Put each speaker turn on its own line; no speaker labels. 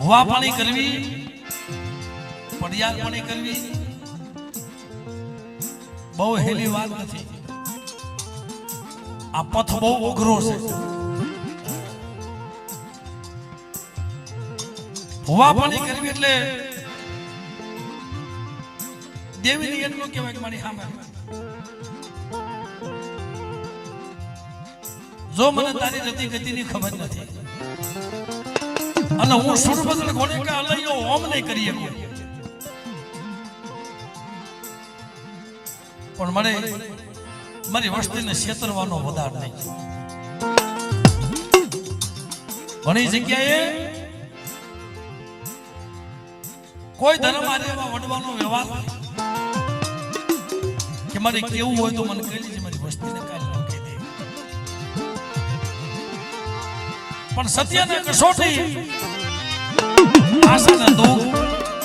હવા પાણી કરવી, પડિયાર પાણી કરવી બહુ હેલી વાત નથી. આ પથ બહુ અઘરો છે. હવા પાણી કરવી એટલે દેવીની એટલું કહેવાય કે મારી સામે જો મને તારી રતિ ગતિની ખબર નથી અને હું સુરભદ્ર ઘોડિકા અલૈયો ઓમ નહીં કરી શકું, પણ મને મારી વસ્તીને છેતરવાનો વધાર નહીં. ઘણી જગ્યાએ કોઈ ધર્મ આર્યમાં વડવાનો વ્યવહાર કે મારે કેવું હોય તો મને કહી દેજે, મારી વસ્તીને કાંઈ ન કહી દે. પણ સત્યને કસોટી આશાને દો